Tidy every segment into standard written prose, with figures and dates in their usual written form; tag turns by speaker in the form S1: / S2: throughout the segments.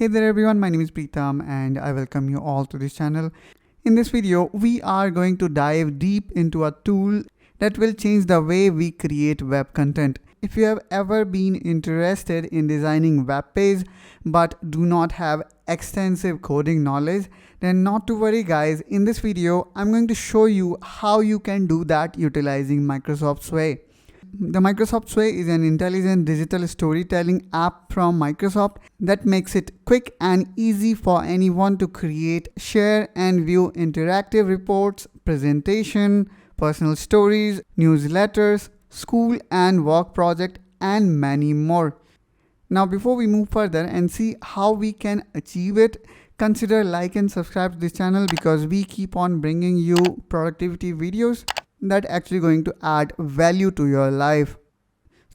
S1: Hey there everyone, my name is Preetam and I welcome you all to this channel. In this video, we are going to dive deep into a tool that will change the way we create web content. If you have ever been interested in designing web pages but do not have extensive coding knowledge, then not to worry guys, in this video, I'm going to show you how you can do that utilizing Microsoft Sway. The Microsoft Sway is an intelligent digital storytelling app from Microsoft that makes it quick and easy for anyone to create, share, and view interactive reports, presentation, personal stories, newsletters, school and work project, and many more. Now, before we move further and see how we can achieve it, consider like and subscribe to this channel because we keep on bringing you productivity videos that actually going to add value to your life.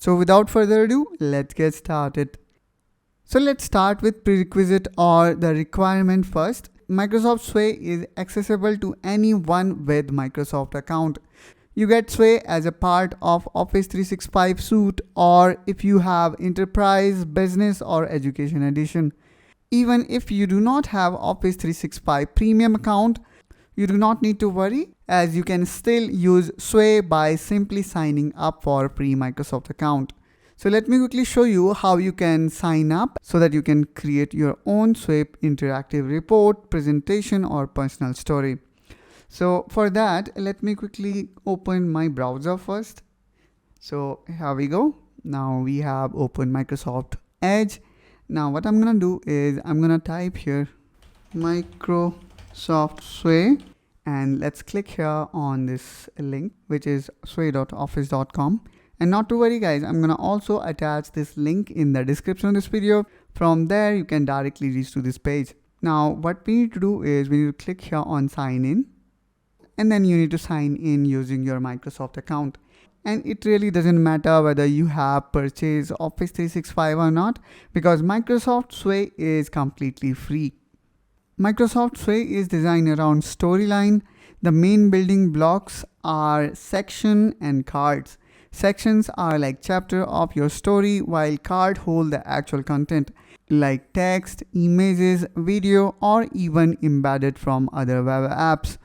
S1: So without further ado, let's get started. So let's start with prerequisite or the requirement first. Microsoft Sway is accessible to anyone with Microsoft account. You get Sway as a part of Office 365 suite or if you have enterprise, business or education edition. Even if you do not have Office 365 premium account, you do not need to worry as you can still use Sway by simply signing up for a free Microsoft account. So let me quickly show you how you can sign up so that you can create your own Sway interactive report, presentation or personal story. So for that, let me quickly open my browser first. So here we go. Now we have opened Microsoft Edge. Now what I'm going to do is I'm going to type here Microsoft Sway. And let's click here on this link, which is sway.office.com. And not to worry guys, I'm gonna also attach this link in the description of this video. From there, you can directly reach to this page. Now, what we need to do is we need to click here on sign in. And then you need to sign in using your Microsoft account. And it really doesn't matter whether you have purchased Office 365 or not, because Microsoft Sway is completely free. Microsoft Sway is designed around storyline. The main building blocks are section and cards. Sections are like chapter of your story, while card hold the actual content like text, images, video, or even embedded from other web apps.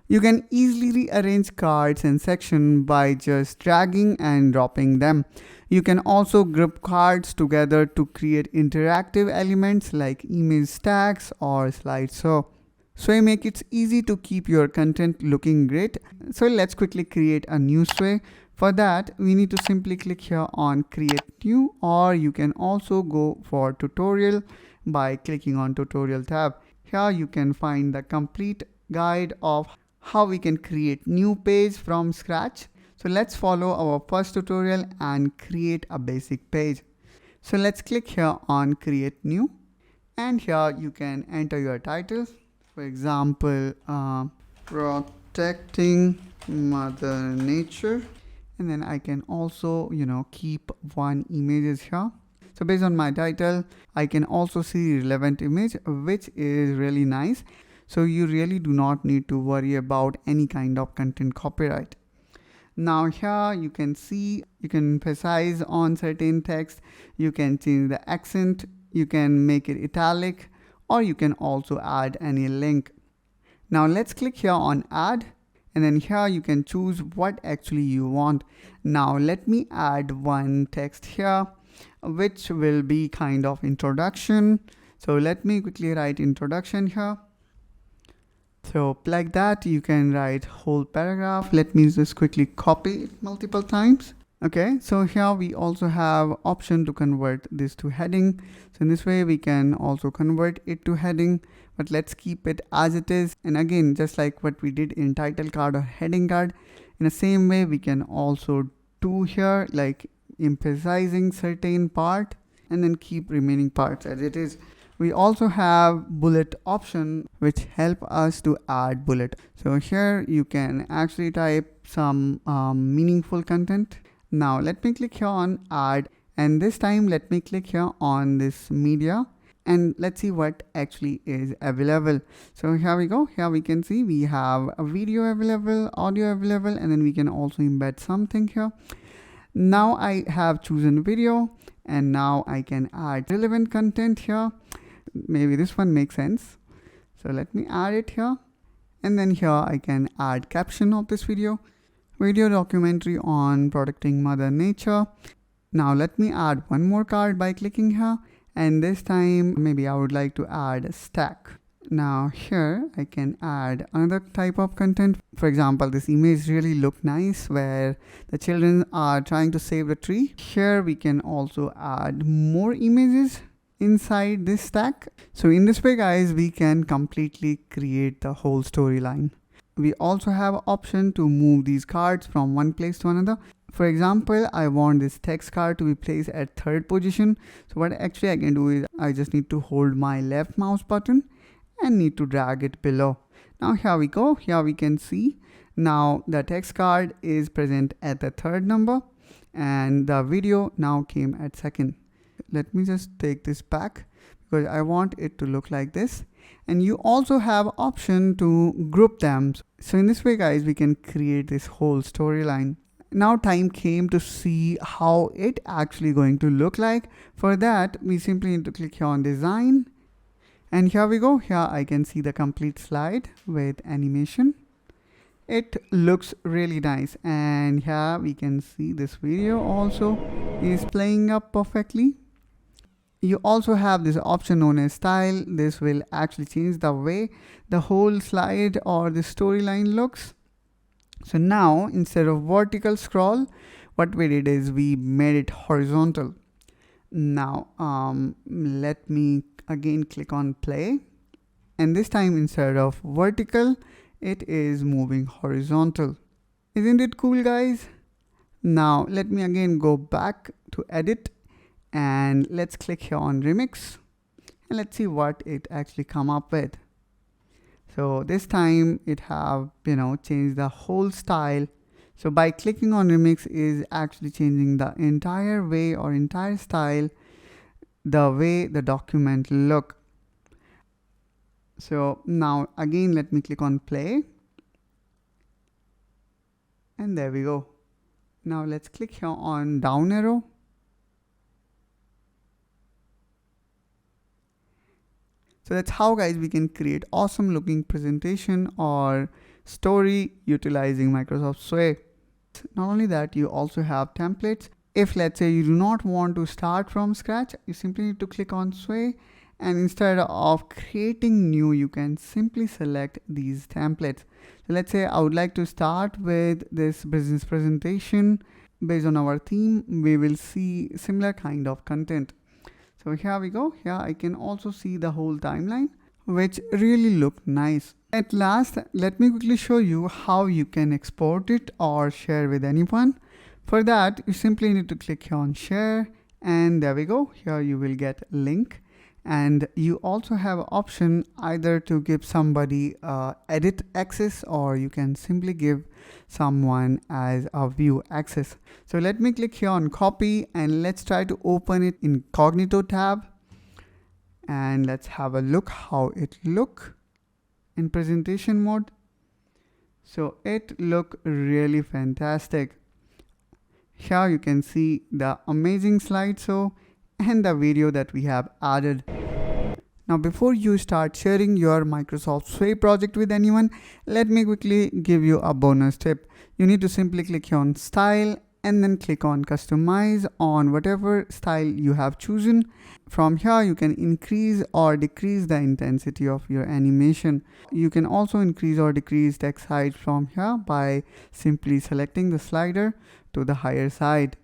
S1: You can easily rearrange cards and sections by just dragging and dropping them. You can also group cards together to create interactive elements like image stacks or slideshow. Sway makes it easy to keep your content looking great. So let's quickly create a new Sway. For that, we need to simply click here on create new, or you can also go for tutorial by clicking on tutorial tab. Here you can find the complete guide of how we can create new page from scratch. So let's follow our first tutorial and create a basic page. So let's click here on create new, and here you can enter your title. For example, protecting Mother Nature. And then I can also, keep one images here. So based on my title, I can also see relevant image, which is really nice. So you really do not need to worry about any kind of content copyright. Now here you can see, you can emphasize on certain text, you can change the accent, you can make it italic, or you can also add any link. Now let's click here on add, and then here you can choose what actually you want. Now let me add one text here, which will be kind of introduction. So let me quickly write introduction here. So like that, you can write whole paragraph. Let me just quickly copy it multiple times. Okay, so here we also have option to convert this to heading. So in this way, we can also convert it to heading, but let's keep it as it is. And again, just like what we did in title card or heading card, in the same way, we can also do here, like emphasizing certain part and then keep remaining parts as it is. We also have bullet option, which help us to add bullet. So here you can actually type some meaningful content. Now let me click here on add, and this time let me click here on this media, and let's see what actually is available. So here we go. Here we can see we have a video available, audio available, and then we can also embed something here. Now I have chosen video, and now I can add relevant content here. maybe this one makes sense. So let me add it here. And then here I can add caption of this video documentary on protecting Mother Nature. Now let me add one more card by clicking here, and this time maybe I would like to add a stack. Now here I can add another type of content. For example, this image really look nice where the children are trying to save the tree. Here we can also add more images inside this stack. So in this way guys, we can completely create the whole storyline. We also have option to move these cards from one place to another. For example, I want this text card to be placed at 3rd position. So what actually I can do is I just need to hold my left mouse button and need to drag it below. Now here we go. Here we can see now the text card is present at the 3rd number and the video now came at 2nd. Let me just take this back because I want it to look like this. And you also have option to group them. So in this way guys, we can create this whole storyline. Now time came to see how it actually going to look like. For that, we simply need to click here on design. And here we go. Here I can see the complete slide with animation. It looks really nice. And here we can see this video also is playing up perfectly. You also have this option known as style. This will actually change the way the whole slide or the storyline looks. So now instead of vertical scroll, what we did is we made it horizontal. Now let me again click on play. And this time instead of vertical, it is moving horizontal. Isn't it cool guys? Now let me again go back to edit. And let's click here on remix and let's see what it actually come up with. So this time it have, changed the whole style. So by clicking on remix is actually changing the entire way or entire style, the way the document look. So now again, let me click on play. And there we go. Now let's click here on down arrow. So that's how guys we can create awesome looking presentation or story utilizing Microsoft Sway. Not only that, you also have templates. If let's say you do not want to start from scratch, you simply need to click on Sway, and instead of creating new, you can simply select these templates. So let's say I would like to start with this business presentation based on our theme. We will see similar kind of content. So here we go. Here I can also see the whole timeline, which really look nice. At last, let me quickly show you how you can export it or share with anyone. For that, you simply need to click here on share, and there we go. Here you will get a link, and you also have an option either to give somebody edit access, or you can simply give someone as a view access. So let me click here on copy, and let's try to open it in Incognito tab, and let's have a look how it look in presentation mode. So it look really fantastic. Here you can see the amazing slideshow and the video that we have added. Now before you start sharing your Microsoft Sway project with anyone, let me quickly give you a bonus tip. You need to simply click here on style and then click on customize on whatever style you have chosen. From here you can increase or decrease the intensity of your animation. You can also increase or decrease text height from here by simply selecting the slider to the higher side.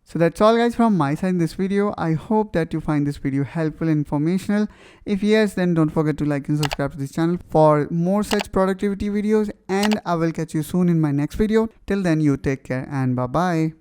S1: So that's all guys from my side in this video. I hope that you find this video helpful and informational. If yes, then don't forget to like and subscribe to this channel for more such productivity videos, and I will catch you soon in my next video. Till then, you take care and bye bye.